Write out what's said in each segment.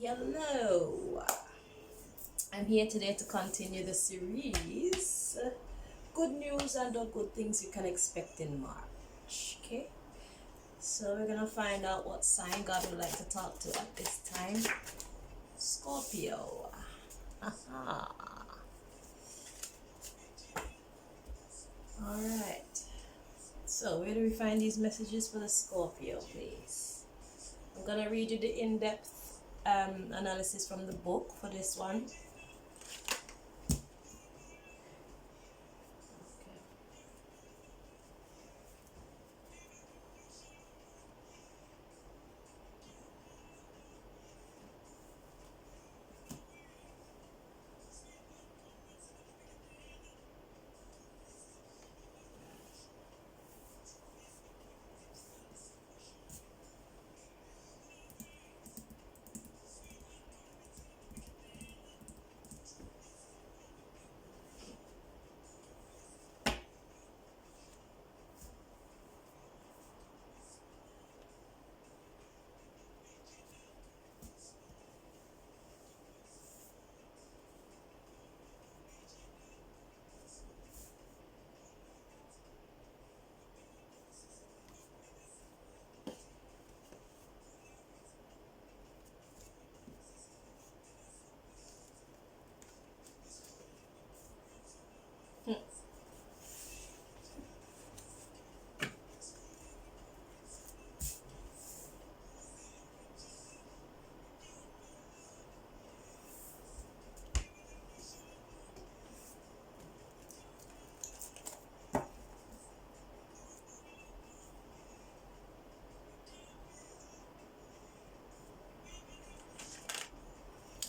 Hello, I'm here today to continue the series Good News and the Good Things You Can Expect in March. Okay, so we're gonna find out what sign God would like to talk to at this time. Scorpio. Alright, so where do we find these messages for the Scorpio, please? I'm gonna read you the in-depth analysis from the book for this one.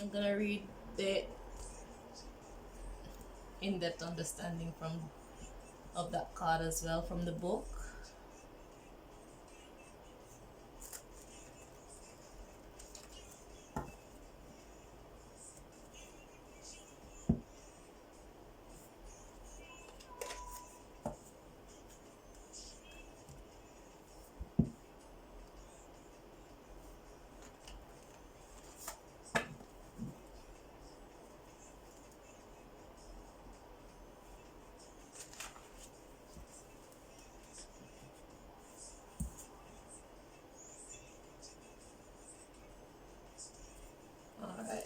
I'm gonna read the in-depth understanding of that card as well from the book. Alright.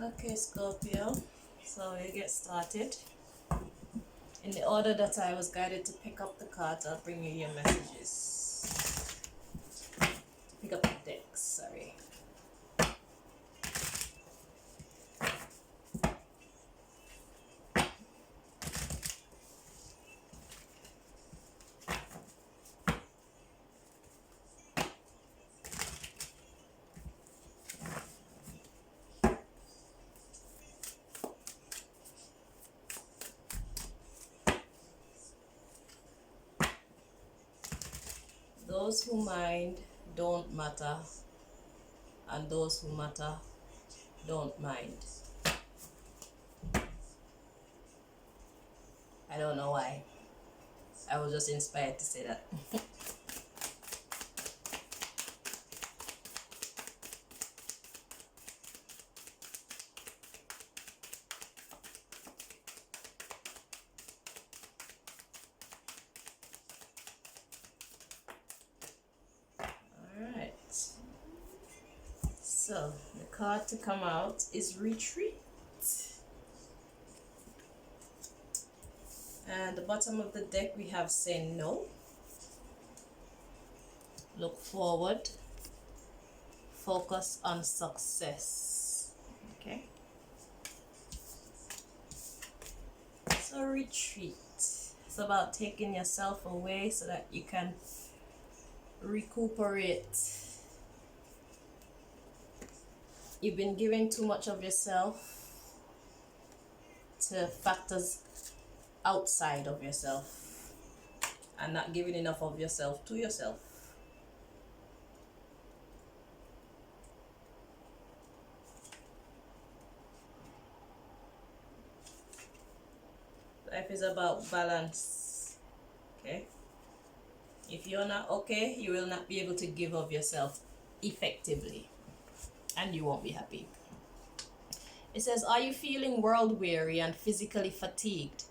Okay, Scorpio. So we get started. In the order that I was guided to pick up the cards, I'll bring you your messages. Pick up the decks, sorry. Those who mind don't matter, and those who matter don't mind. I don't know why. I was just inspired to say that. Alright. So, the card to come out is Retreat. And the bottom of the deck we have Say No, Look Forward, Focus on Success. Okay. So retreat. It's about taking yourself away so that you can recuperate. You've been giving too much of yourself to factors outside of yourself and not giving enough of yourself to yourself. Life is about balance. Okay? If you're not okay, you will not be able to give of yourself effectively, and you won't be happy. It says, are you feeling world weary and physically fatigued?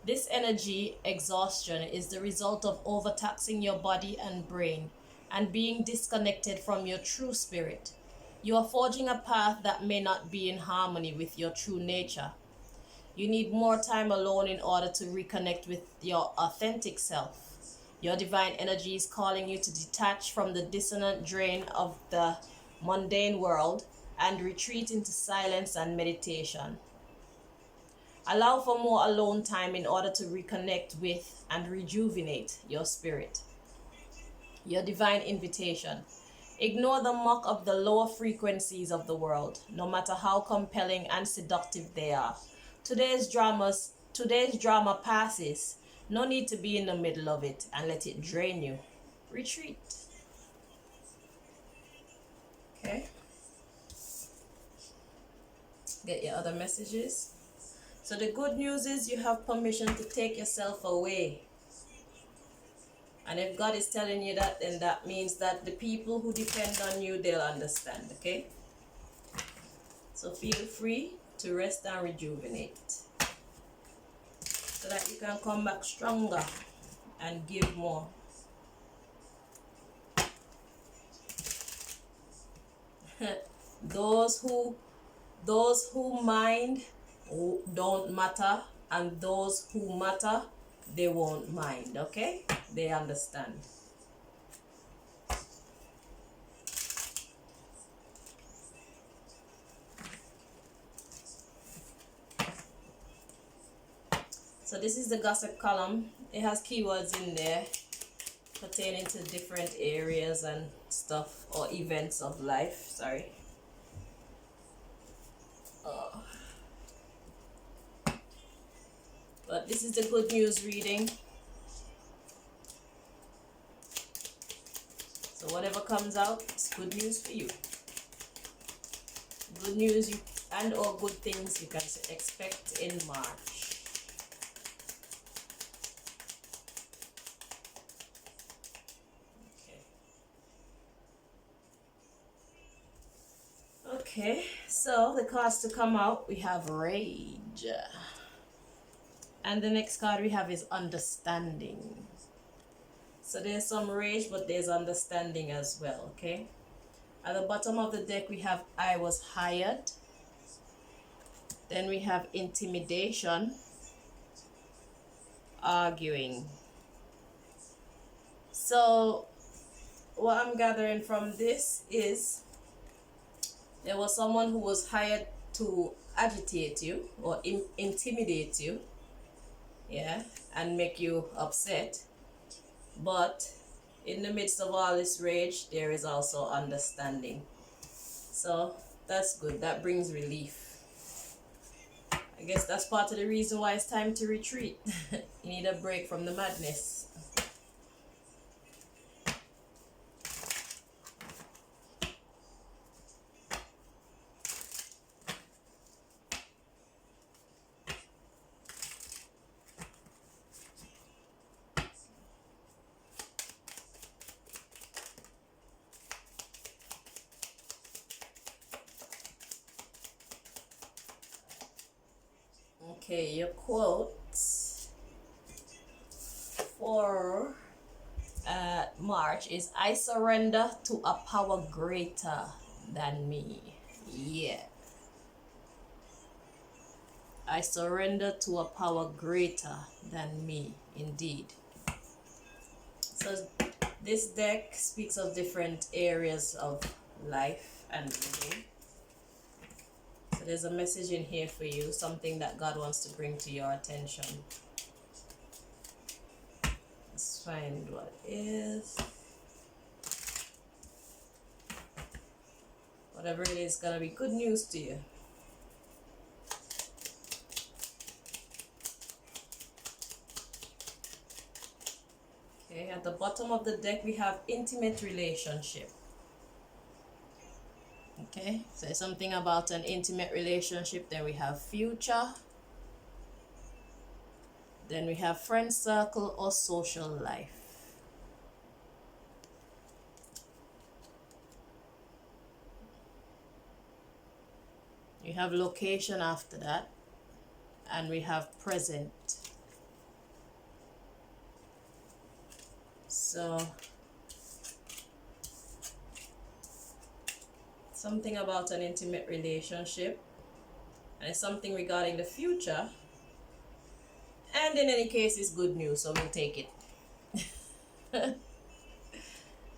This energy exhaustion is the result of overtaxing your body and brain and being disconnected from your true spirit. You are forging a path that may not be in harmony with your true nature. You need more time alone in order to reconnect with your authentic self. Your divine energy is calling you to detach from the dissonant drain of the mundane world and retreat into silence and meditation. Allow for more alone time in order to reconnect with and rejuvenate your spirit. Your divine invitation. Ignore the muck of the lower frequencies of the world, no matter how compelling and seductive they are. Today's drama passes. No need to be in the middle of it and let it drain you. Retreat. Okay. Get your other messages. So the good news is you have permission to take yourself away. And if God is telling you that, then that means that the people who depend on you, they'll understand, okay? So feel free to rest and rejuvenate, so that you can come back stronger and give more. Those who mind don't matter, and those who matter, they won't mind, okay? They understand. So this is the gossip column. It has keywords in there pertaining to different areas and stuff, or events of life, sorry. But this is the good news reading. So whatever comes out, it's good news for you. Good news or good things you can expect in March. Okay, so the cards to come out, we have Rage. And the next card we have is Understanding. So there's some rage, but there's understanding as well, okay? At the bottom of the deck, we have I was hired. Then we have intimidation, arguing. So what I'm gathering from this is there was someone who was hired to agitate you or intimidate you, yeah, and make you upset. But in the midst of all this rage, there is also understanding. So that's good. That brings relief. I guess that's part of the reason why it's time to retreat. You need a break from the madness. Okay, your quotes for March is I surrender to a power greater than me. Yeah. I surrender to a power greater than me, indeed. So this deck speaks of different areas of life and living. So there's a message in here for you, something that God wants to bring to your attention. Let's find what it is. Whatever it is, gonna be good news to you. Okay, at the bottom of the deck we have intimate relationship. Okay, so something about an intimate relationship. Then we have future. Then we have friend circle or social life. We have location after that, and we have present. So something about an intimate relationship, and it's something regarding the future, and in any case it's good news, so we'll take it.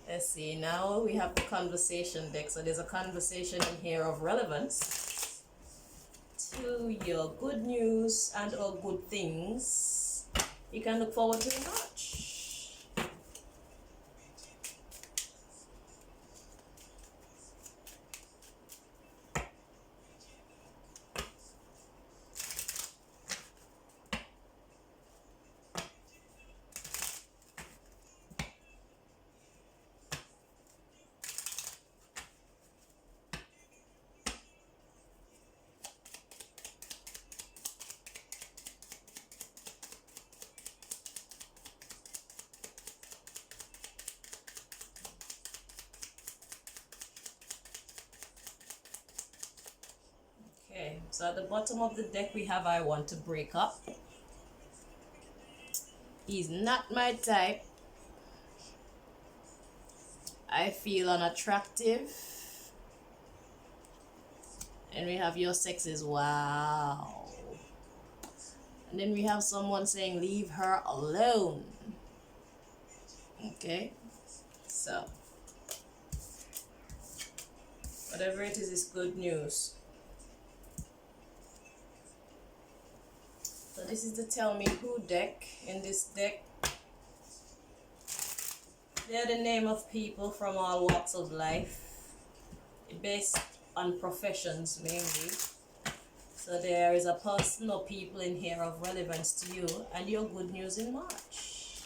Let's see, now we have the conversation deck. So there's a conversation in here of relevance to your good news and or good things you can look forward to in March. Okay, so at the bottom of the deck we have I want to break up. He's not my type. I feel unattractive. And we have your sex is wow. And then we have someone saying leave her alone. Okay, so whatever it is good news. So this is the Tell Me Who deck. In this deck, they're the name of people from all walks of life, based on professions mainly. So there is a person or people in here of relevance to you and your good news in March.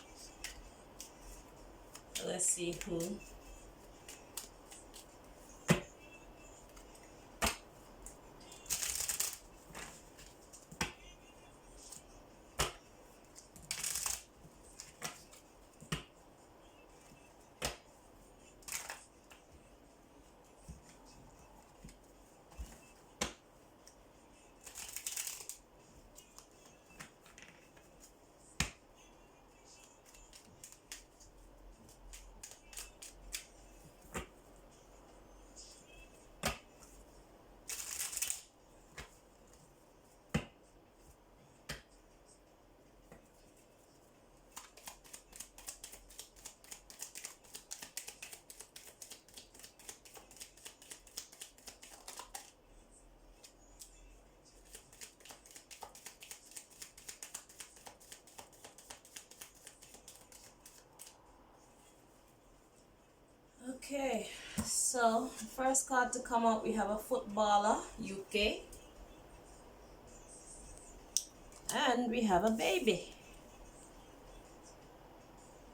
So let's see who. Okay, so first card to come out, we have a footballer, UK, and we have a baby.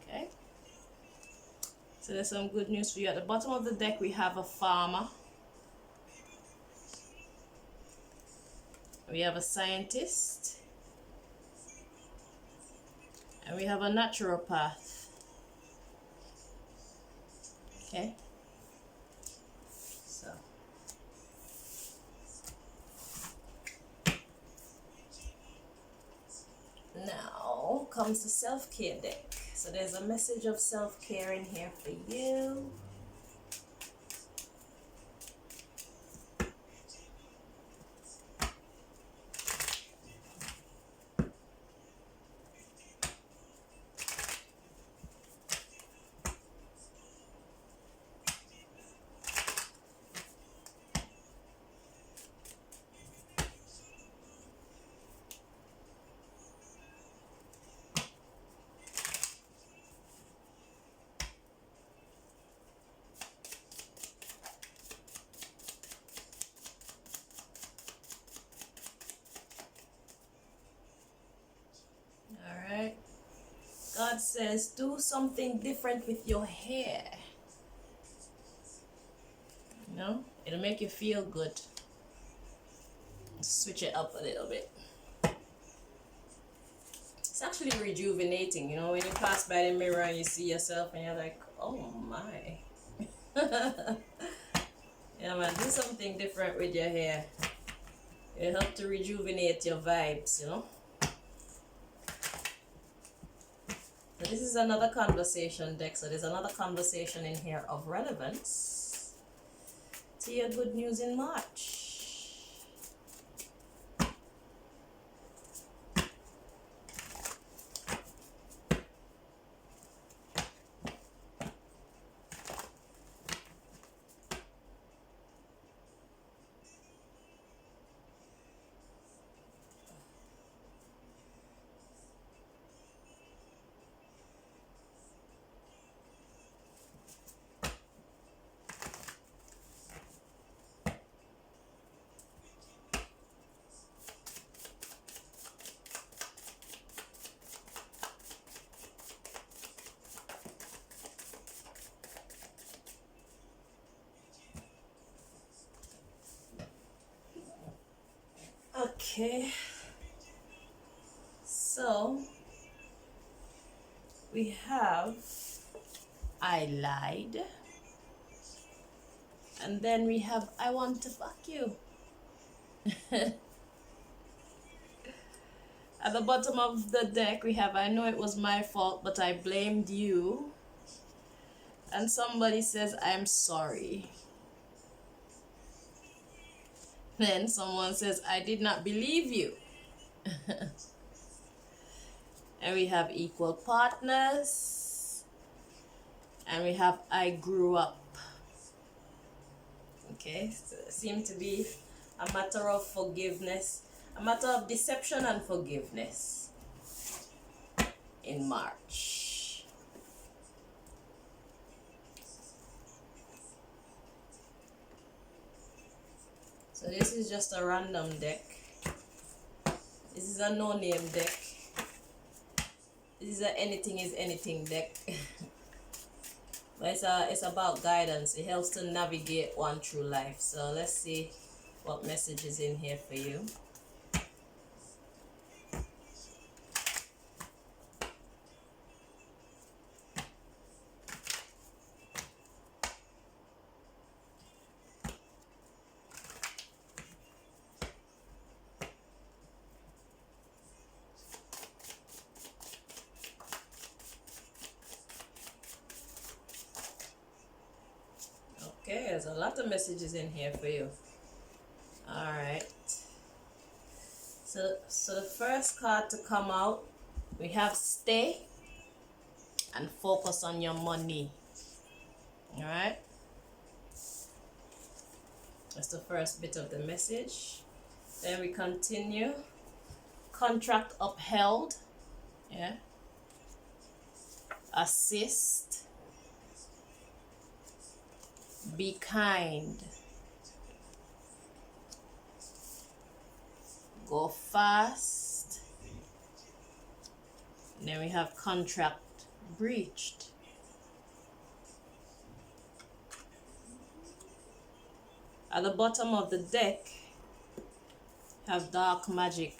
Okay, so there's some good news for you. At the bottom of the deck we have a farmer, we have a scientist, and we have a naturopath. Okay, so now comes the self-care deck. So there's a message of self-care in here for you. God says, do something different with your hair. You know, it'll make you feel good. Switch it up a little bit. It's actually rejuvenating, you know, when you pass by the mirror and you see yourself and you're like, oh my. Yeah man, do something different with your hair. It helps to rejuvenate your vibes, you know. So this is another conversation deck. So there's another conversation in here of relevance to your good news in March. Okay, so we have I lied, and then we have I want to fuck you. At the bottom of the deck we have I know it was my fault but I blamed you, and somebody says I'm sorry. Then someone says I did not believe you. And we have equal partners, and we have I grew up. Okay, so it seems to be a matter of forgiveness, a matter of deception and forgiveness in March. So this is just a random deck. This is a no-name deck. This is a anything is anything deck. But it's about guidance. It helps to navigate one through life. So let's see what message is in here for you. Okay, there's a lot of messages in here for you. Alright. So the first card to come out, we have stay and focus on your money. Alright. That's the first bit of the message. Then we continue. Contract upheld. Yeah. Assist. Be kind. Go fast. And then we have contract breached. At the bottom of the deck, have dark magic.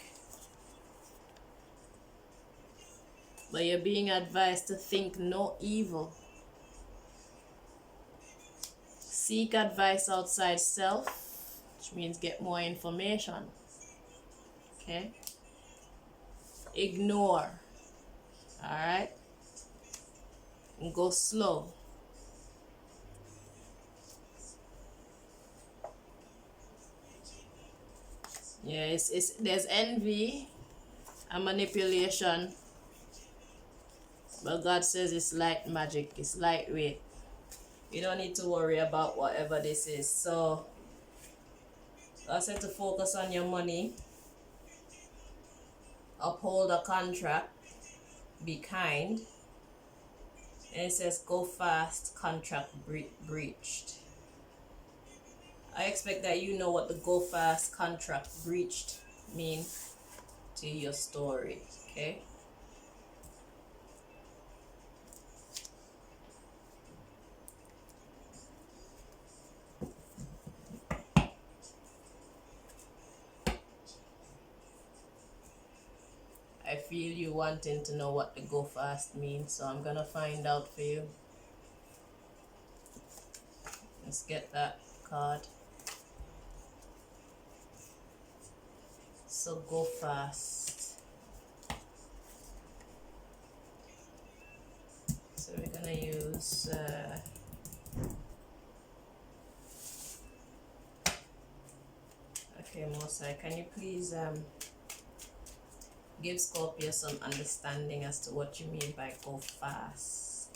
But you're being advised to think no evil. Seek advice outside self, which means get more information. Okay? Ignore. Alright? And go slow. Yeah, there's envy and manipulation. But God says it's light magic, it's lightweight. You don't need to worry about whatever this is. So I said to focus on your money, uphold a contract, be kind, and it says go fast, contract breached. I expect that you know what the go fast, contract breached mean to your story. Okay. I feel you wanting to know what the go fast means, so I'm gonna find out for you. Let's get that card. So go fast. So we're gonna use okay, Mosai, can you please give Scorpio some understanding as to what you mean by go fast,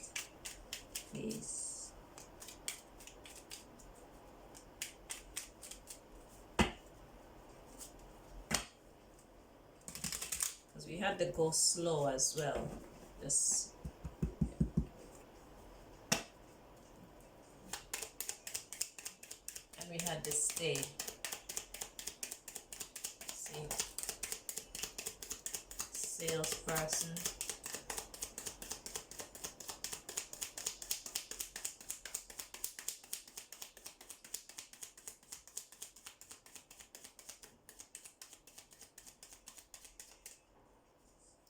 please. Because we had the go slow as well. Just and we had the stay. See, salesperson.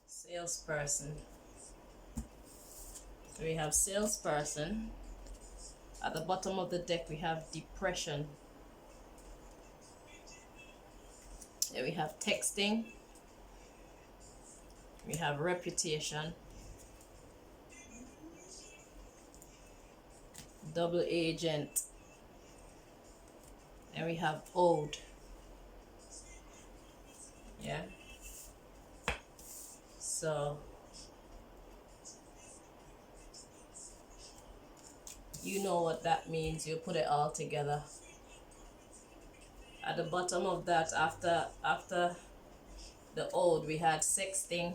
Salesperson. So we have salesperson. At the bottom of the deck we have depression. Then we have texting. We have reputation. Double agent. And we have ode. Yeah. So you know what that means. You put it all together. At the bottom of that, after the ode, we had sexting,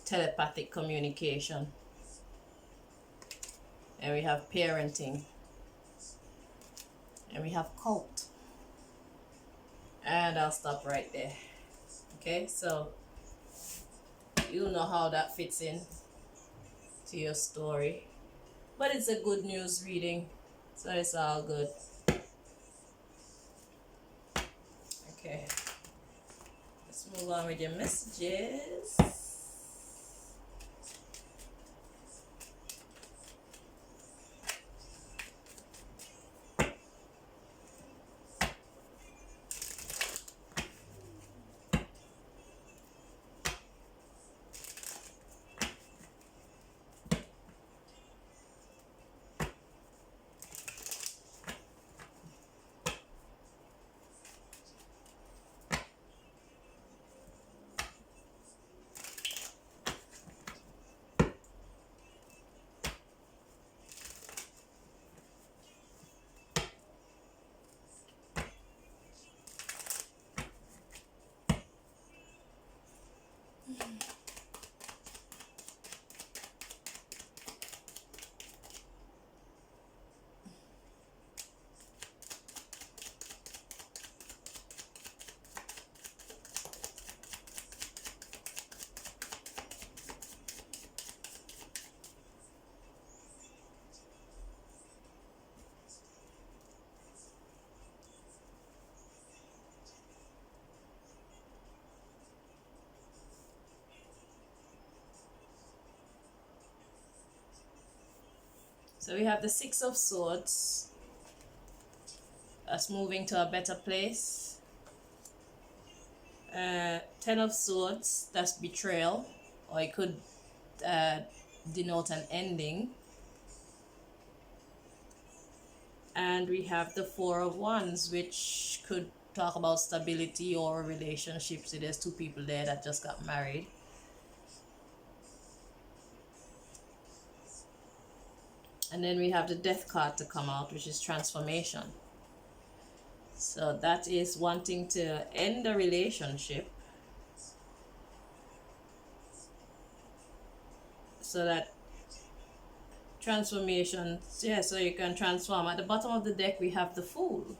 telepathic communication, and we have parenting, and we have cult. And I'll stop right there. Okay, so you know how that fits in to your story, but it's a good news reading, so it's all good. Okay, let's move on with your messages. So we have the Six of Swords. That's moving to a better place. Ten of Swords, that's betrayal, or it could denote an ending. And we have the Four of Wands, which could talk about stability or relationships. So there's two people there that just got married. And then we have the Death card to come out, which is transformation. So that is wanting to end a relationship so that transformation, yeah, so you can transform. At the bottom of the deck we have the Fool.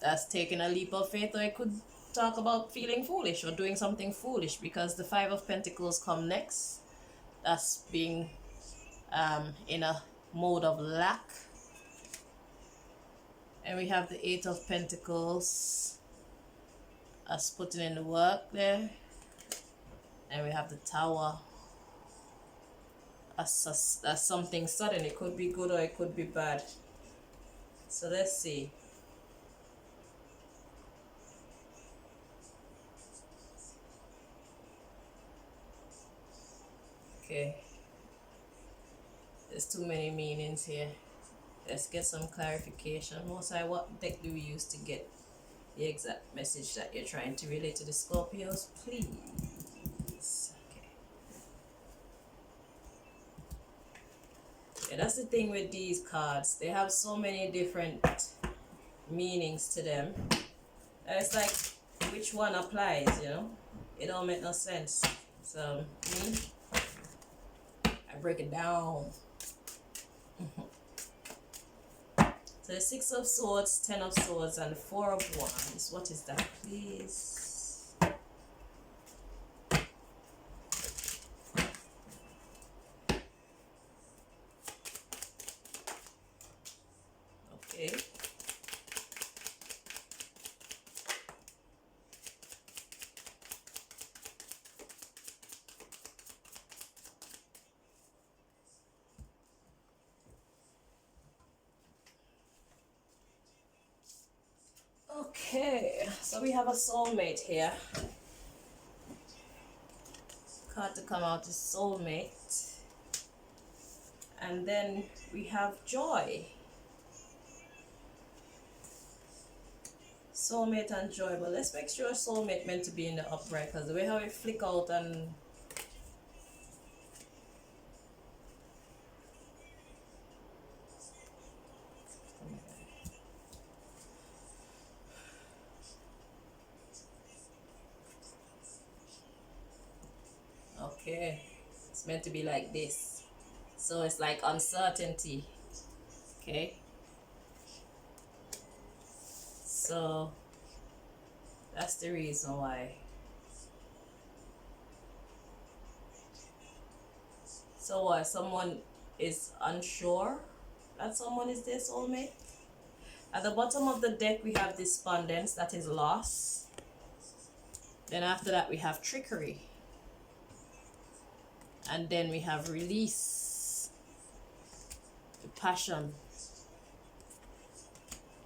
That's taking a leap of faith, or it could talk about feeling foolish or doing something foolish, because the Five of Pentacles come next. That's being in a mode of lack. And we have the Eight of Pentacles as putting in the work there. And we have the Tower as something sudden. It could be good or it could be bad. So let's see. Okay. There's too many meanings here. Let's get some clarification. Most what deck do we use to get the exact message that you're trying to relate to the Scorpios, please? Okay. Yeah, that's the thing with these cards. They have so many different meanings to them. It's like which one applies, you know? It don't make no sense. So me, I break it down. So the Six of Swords, Ten of Swords, and the Four of Wands. What is that, please? Okay. Okay, so we have a soulmate here. Card to come out is soulmate. And then we have joy. Soulmate and joy. But let's make sure soulmate meant to be in the upright, because the way how it flick out and okay, it's meant to be like this. So it's like uncertainty. Okay. So that's the reason why. So what? Someone is unsure that someone is their soulmate. At the bottom of the deck we have despondence, that is loss. Then after that we have trickery. And then we have release, passion,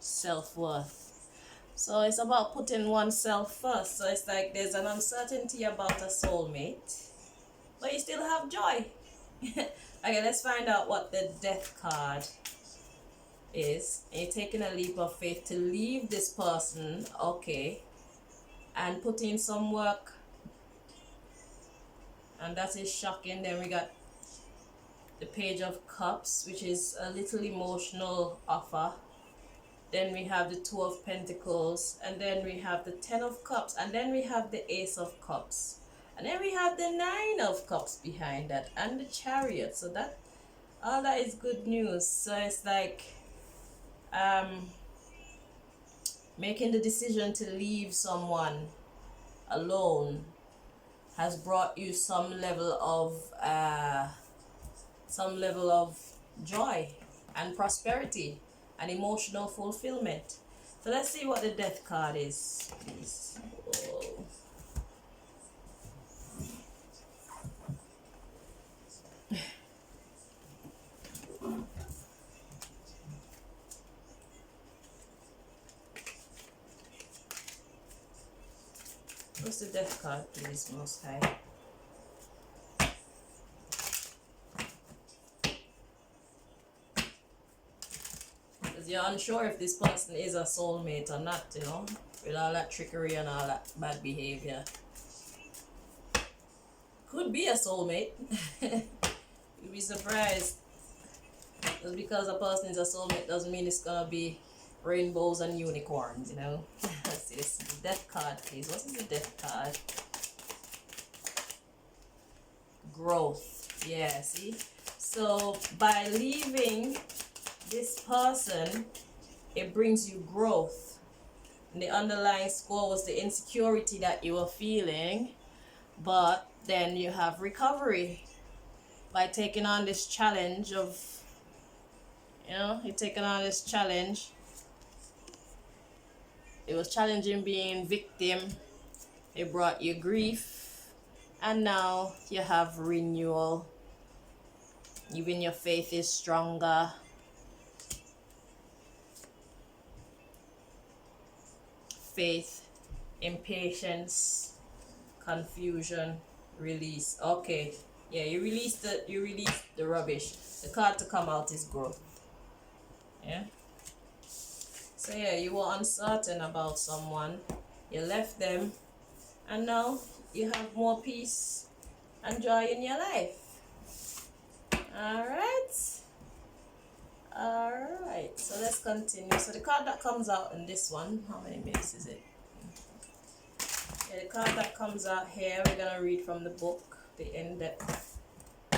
self-worth. So it's about putting oneself first. So it's like there's an uncertainty about a soulmate, but you still have joy. Okay, let's find out what the Death card is. And you're taking a leap of faith to leave this person, okay, and put in some work. And that is shocking. Then we got the Page of Cups, which is a little emotional offer. Then we have the Two of Pentacles, and then we have the Ten of Cups, and then we have the Ace of Cups, and then we have the Nine of Cups behind that, and the Chariot. So that all that is good news. So it's like making the decision to leave someone alone has brought you some level of joy and prosperity and emotional fulfillment. So let's see what the Death card is, please. Whoa. What's the Death card, please, Most High? Because you're unsure if this person is a soulmate or not, you know, with all that trickery and all that bad behavior. Could be a soulmate. You'd be surprised. Just because a person is a soulmate doesn't mean it's gonna be rainbows and unicorns, you know. Let's see this Death card, please. What is the Death card? Growth. Yeah, see? So by leaving this person, it brings you growth. And the underlying score was the insecurity that you were feeling, but then you have recovery by taking on this challenge of, you know, you're taking on this challenge. It was challenging being victim. It brought you grief. And now you have renewal. Even your faith is stronger. Faith, impatience, confusion, release. Okay. Yeah, you release the rubbish. The card to come out is growth. Yeah. So yeah, you were uncertain about someone. You left them, and now you have more peace and joy in your life. Alright. Alright. So let's continue. So the card that comes out in this one, how many minutes is it? Yeah, the card that comes out here, we're gonna read from the book, the in-depth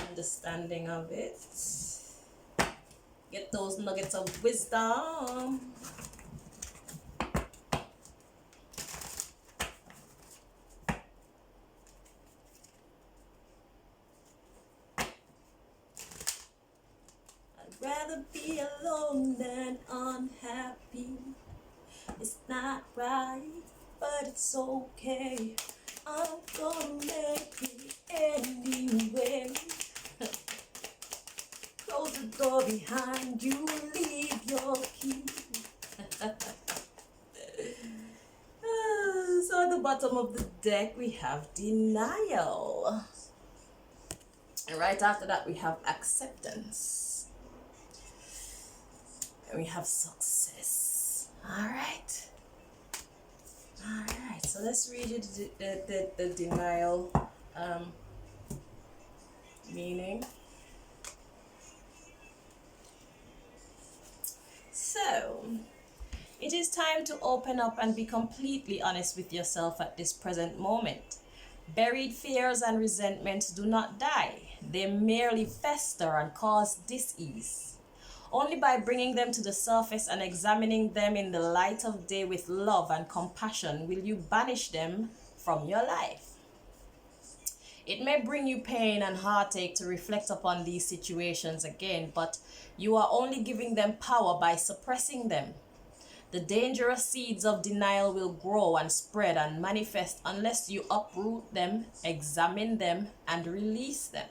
understanding of it. Get those nuggets of wisdom. I'd rather be alone than unhappy. It's not right, but it's okay. I'm gonna make it anyway. Close the door behind you, leave your key. So at the bottom of the deck we have denial. And right after that we have acceptance. And we have success. Alright. Alright, so let's read you the denial meaning. So, it is time to open up and be completely honest with yourself at this present moment. Buried fears and resentments do not die. They merely fester and cause dis-ease. Only by bringing them to the surface and examining them in the light of day with love and compassion will you banish them from your life. It may bring you pain and heartache to reflect upon these situations again, but you are only giving them power by suppressing them. The dangerous seeds of denial will grow and spread and manifest unless you uproot them, examine them, and release them.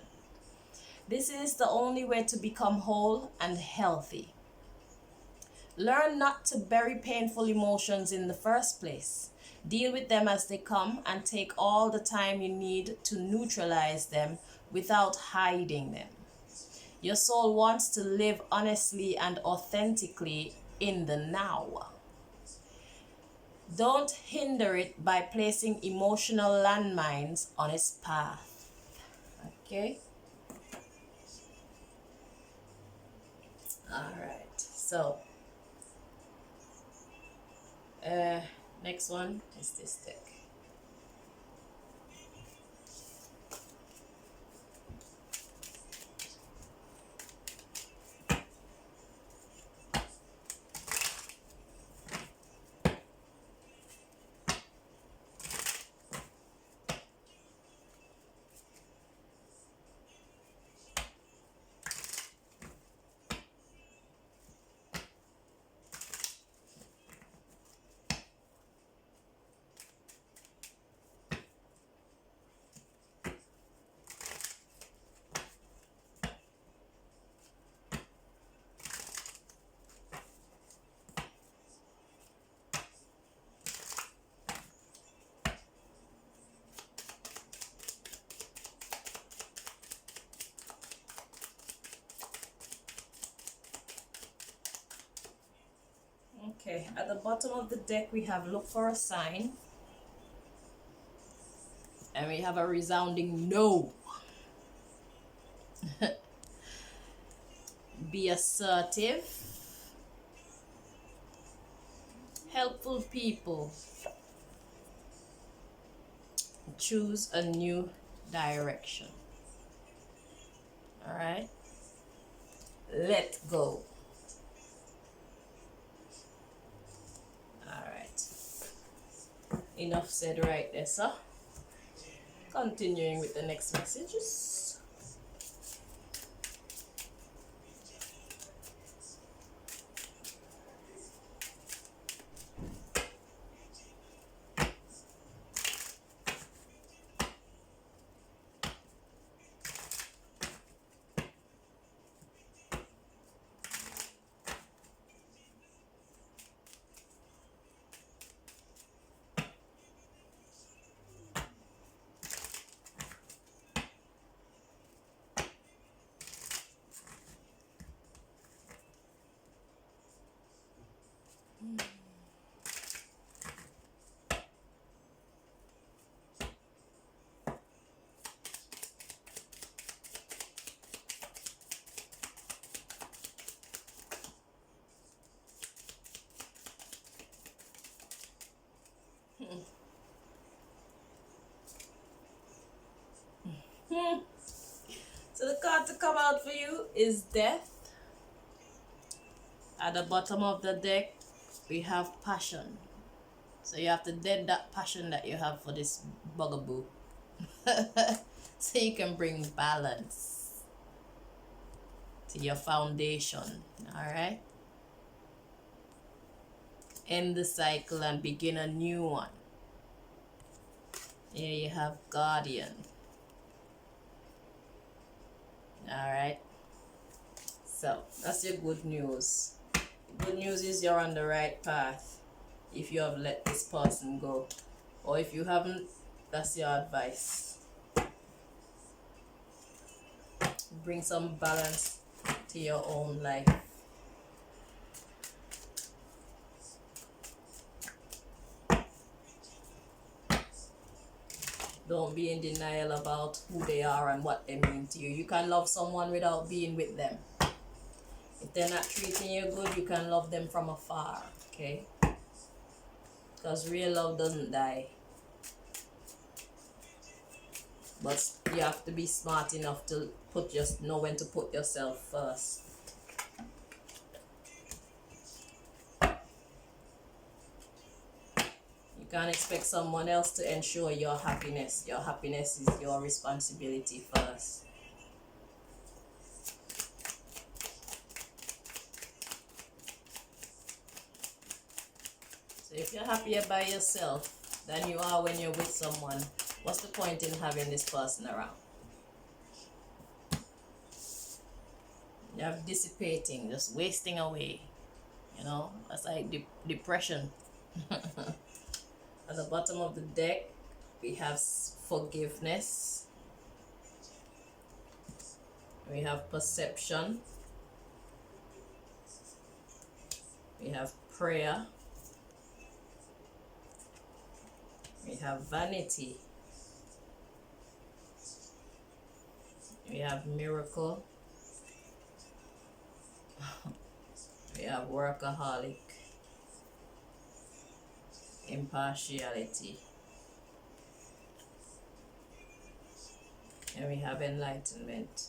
This is the only way to become whole and healthy. Learn not to bury painful emotions in the first place. Deal with them as they come and take all the time you need to neutralize them without hiding them. Your soul wants to live honestly and authentically in the now. Don't hinder it by placing emotional landmines on its path. Okay? Alright, so next one is this deck. Okay, at the bottom of the deck we have look for a sign. And we have a resounding no. Be assertive. Helpful people. Choose a new direction. Alright? Let go. Alright. Enough said right there, sir. Continuing with the next messages. come out for you is death. At the bottom of the deck, we have passion. So you have to dead that passion that you have for this bugaboo. So you can bring balance to your foundation. Alright? End the cycle and begin a new one. Here you have Guardian. Alright? So, that's your good news. Good news is you're on the right path if you have let this person go. Or if you haven't, that's your advice. Bring some balance to your own life. Don't be in denial about who they are and what they mean to you. You can love someone without being with them. If they're not treating you good, you can love them from afar, okay? Because real love doesn't die. But you have to be smart enough to know when to put yourself first. You can't expect someone else to ensure your happiness. Your happiness is your responsibility first. So if you're happier by yourself than you are when you're with someone, what's the point in having this person around? You have dissipating, just wasting away. You know, that's like depression. At the bottom of the deck, we have forgiveness. We have perception. We have prayer. We have vanity. We have miracle. We have workaholic. Impartiality. And we have enlightenment.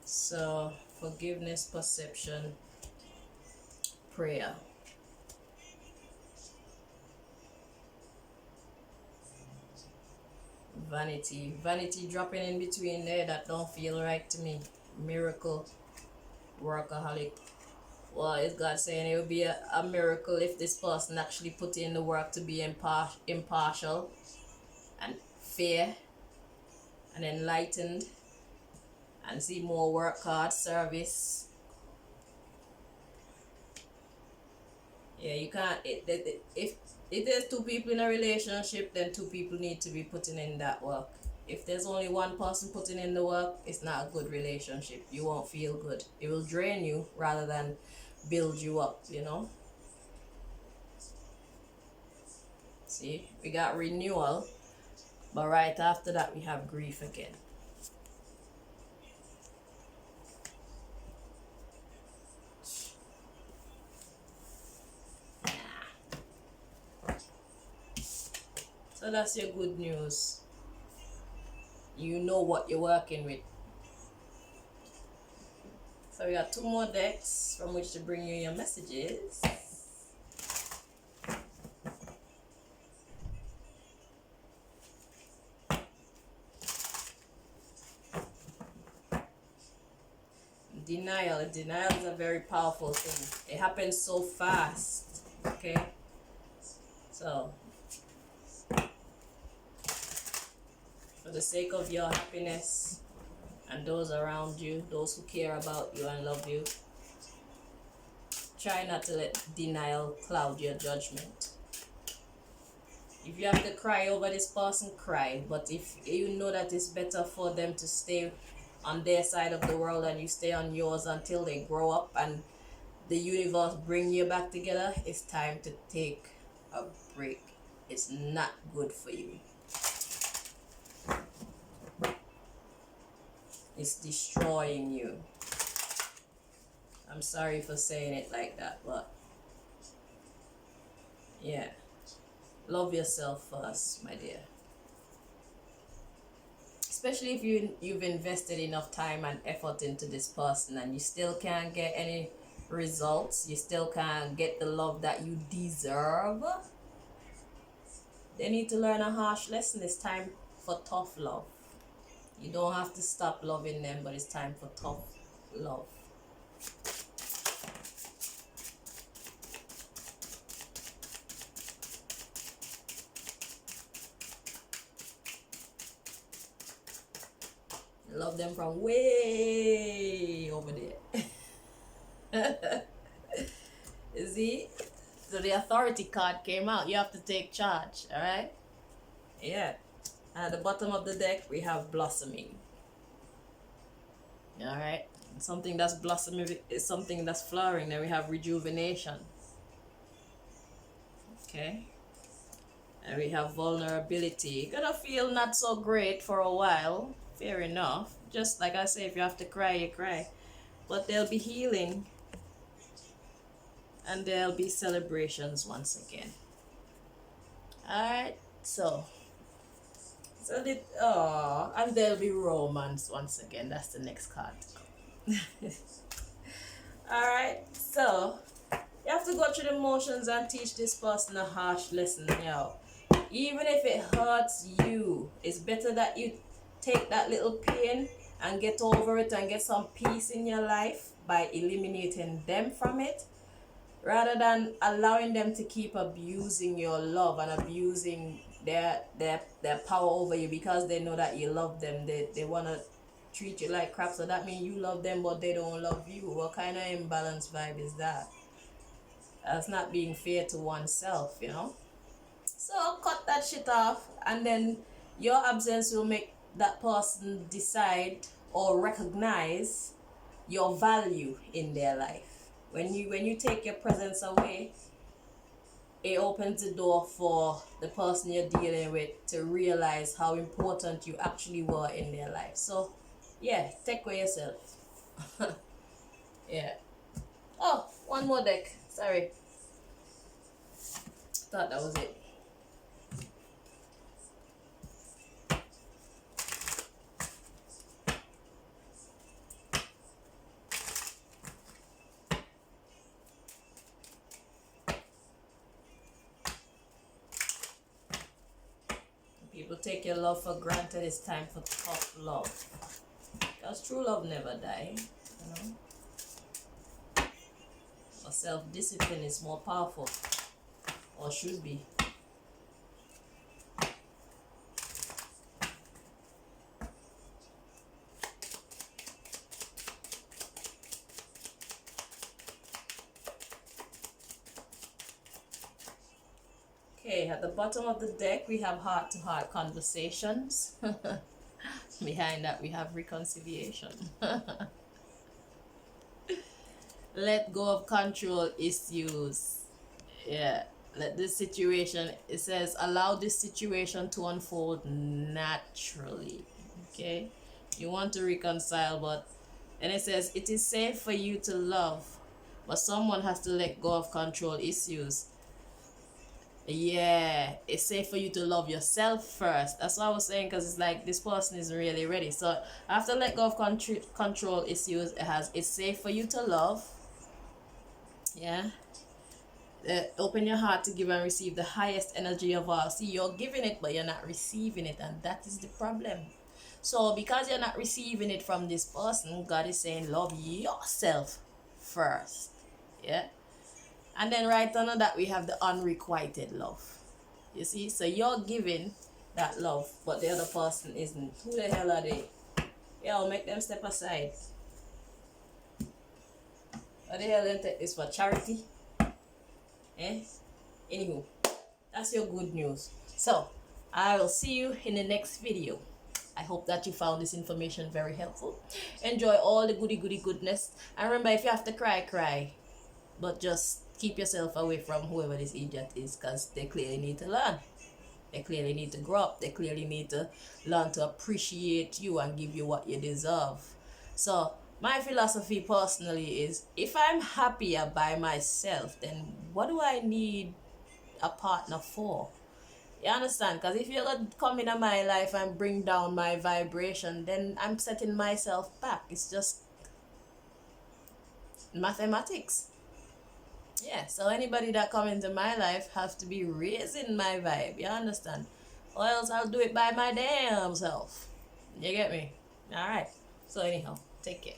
So, forgiveness, perception, prayer. Vanity dropping in between there, that don't feel right to me. Miracle, workaholic. Well, is God saying it would be a miracle if this person actually put in the work to be impartial and fair and enlightened and see more work hard service. Yeah, you can't. If there's two people in a relationship, then two people need to be putting in that work. If there's only one person putting in the work, it's not a good relationship. You won't feel good. It will drain you rather than build you up, you know. See, we got renewal, but right after that we have grief again. So that's your good news. You know what you're working with. So we got two more decks from which to bring you your messages. Denial. Denial is a very powerful thing. It happens so fast. Okay? So, for the sake of your happiness and those around you, those who care about you and love you, try not to let denial cloud your judgment. If you have to cry over this person, cry. But if you know that it's better for them to stay on their side of the world and you stay on yours until they grow up and the universe bring you back together, it's time to take a break. It's not good for you. It's destroying you. I'm sorry for saying it like that, but yeah. Love yourself first, my dear. especially if you've invested enough time and effort into this person and you still can't get any results, you still can't get the love that you deserve, they need to learn a harsh lesson. It's time for tough love. You don't have to stop loving them, but it's time for tough love. Love them from way over there. You see? So the authority card came out. You have to take charge, alright? Yeah. At the bottom of the deck, we have blossoming. Alright? Something that's blossoming is something that's flowering. Then we have rejuvenation. Okay? And we have vulnerability. You're gonna feel not so great for a while. Fair enough. Just like I say, if you have to cry, you cry. But there'll be healing. And there'll be celebrations once again. Alright, so and there'll be romance once again. That's the next card to come. Alright, so you have to go through the motions and teach this person a harsh lesson, even if it hurts you. It's better that you take that little pain and get over it and get some peace in your life by eliminating them from it, rather than allowing them to keep abusing your love and abusing their power over you because they know that you love them. They want to treat you like crap, so that means you love them but they don't love you. What kind of imbalanced vibe is that? That's not being fair to oneself, So cut that shit off, and then your absence will make that person decide or recognize your value in their life. When you take your presence away, it opens the door for the person you're dealing with to realize how important you actually were in their life. So yeah, take away yourself. Yeah. Oh, one more deck. Sorry. Thought that was it. People take your love for granted. It's time for tough love. Because true love never dies, Or self-discipline is more powerful. Or should be. Okay, at the bottom of the deck, we have heart-to-heart conversations. Behind that, we have reconciliation. Let go of control issues. Yeah, let this situation, it says, allow this situation to unfold naturally. Okay, you want to reconcile, and it says, it is safe for you to love, but someone has to let go of control issues. Yeah, it's safe for you to love yourself first. That's what I was saying, because it's like this person isn't really ready. So after let go of control issues, it's safe for you to love. Yeah. Open your heart to give and receive the highest energy of all. See, you're giving it, but you're not receiving it, and that is the problem. So because you're not receiving it from this person, God is saying love yourself first. Yeah. And then right under that, we have the unrequited love. You see? So you're giving that love, but the other person isn't. Who the hell are they? Yo, make them step aside. What the hell they take this for? Charity? Anywho, that's your good news. So, I will see you in the next video. I hope that you found this information very helpful. Enjoy all the goody goodness. And remember, if you have to cry, cry. But just keep yourself away from whoever this idiot is, because they clearly need to learn. They clearly need to grow up. They clearly need to learn to appreciate you and give you what you deserve. So my philosophy personally is, if I'm happier by myself, then what do I need a partner for? You understand? Because if you're going to come into my life and bring down my vibration, then I'm setting myself back. It's just mathematics. Yeah, so anybody that come into my life have to be raising my vibe. You understand? Or else I'll do it by my damn self. You get me? Alright. So anyhow, take care.